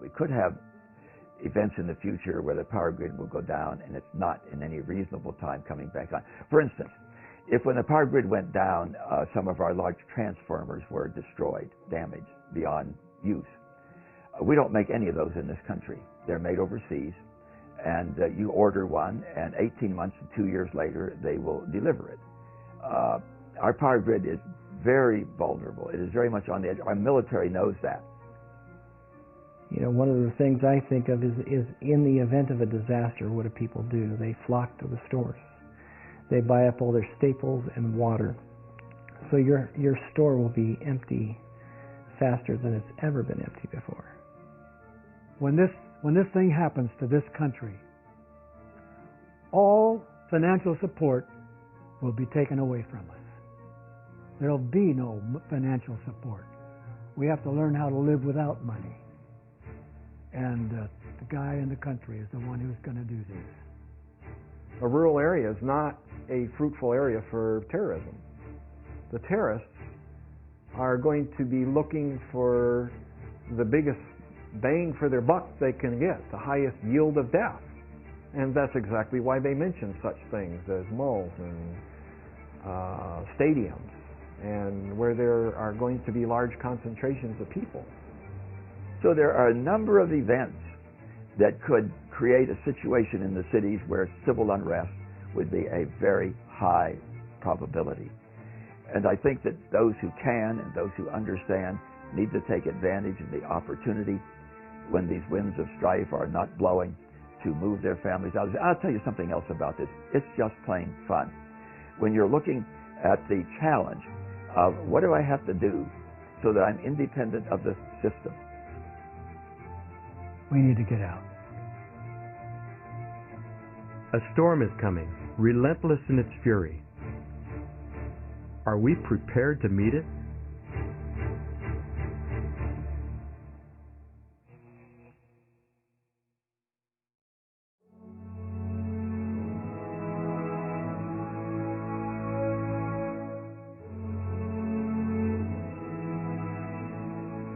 We could have events in the future where the power grid will go down and it's not in any reasonable time coming back on. For instance, if when the power grid went down, some of our large transformers were destroyed, damaged beyond use. We don't make any of those in this country. They're made overseas, and you order one, and 18 months to 2 years later, they will deliver it. Our power grid is very vulnerable. It is very much on the edge. Our military knows that. You know, one of the things I think of is in the event of a disaster, what do people do? They flock to the stores. They buy up all their staples and water. So your store will be empty faster than it's ever been empty before. When this thing happens to this country, all financial support will be taken away from us. There'll be no financial support. We have to learn how to live without money. And the guy in the country is the one who's going to do this. A rural area is not a fruitful area for terrorism. The terrorists are going to be looking for the biggest bang for their buck they can get, the highest yield of death. And that's exactly why they mention such things as malls and stadiums, and where there are going to be large concentrations of people. So there are a number of events that could create a situation in the cities where civil unrest would be a very high probability. And I think that those who can and those who understand need to take advantage of the opportunity when these winds of strife are not blowing to move their families out. I'll tell you something else about this. It's just plain fun. When you're looking at the challenge of what do I have to do so that I'm independent of the system? We need to get out. A storm is coming, relentless in its fury. Are we prepared to meet it?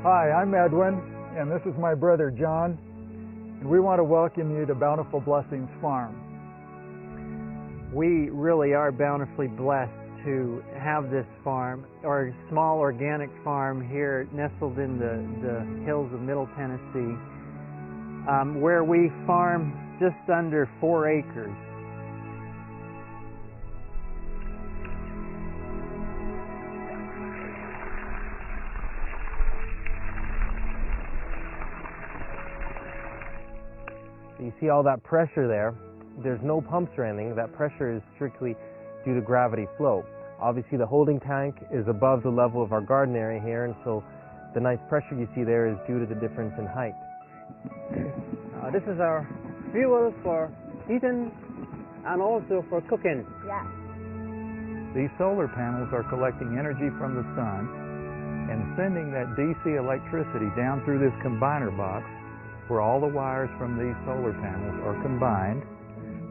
Hi, I'm Edwin, and this is my brother John, and we want to welcome you to Bountiful Blessings Farm. We really are bountifully blessed to have this farm, or small organic farm here nestled in the hills of Middle Tennessee, where we farm just under 4 acres. You see all that pressure there. There's no pumps or anything. That pressure is strictly due to gravity flow. Obviously the holding tank is above the level of our garden area here, and so the nice pressure you see there is due to the difference in height. This is our fuel for heating and also for cooking. Yeah. These solar panels are collecting energy from the sun and sending that DC electricity down through this combiner box where all the wires from these solar panels are combined,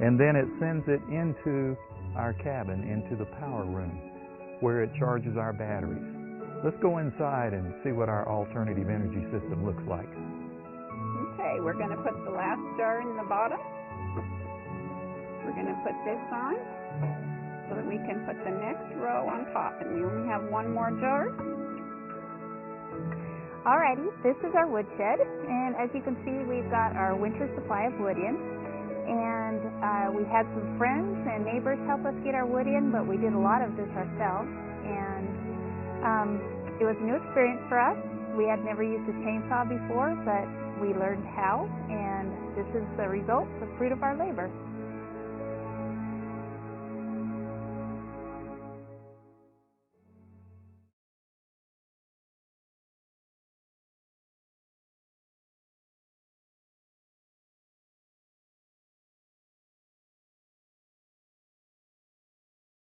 and then it sends it into our cabin, into the power room, where it charges our batteries. Let's go inside and see what our alternative energy system looks like. Okay, we're going to put the last jar in the bottom. We're going to put this on so that we can put the next row on top, and we only have one more jar. Alrighty, this is our woodshed, and as you can see, we've got our winter supply of wood in, and we had some friends and neighbors help us get our wood in, but we did a lot of this ourselves, and it was a new experience for us. We had never used a chainsaw before, but we learned how, and this is the result, the fruit of our labor.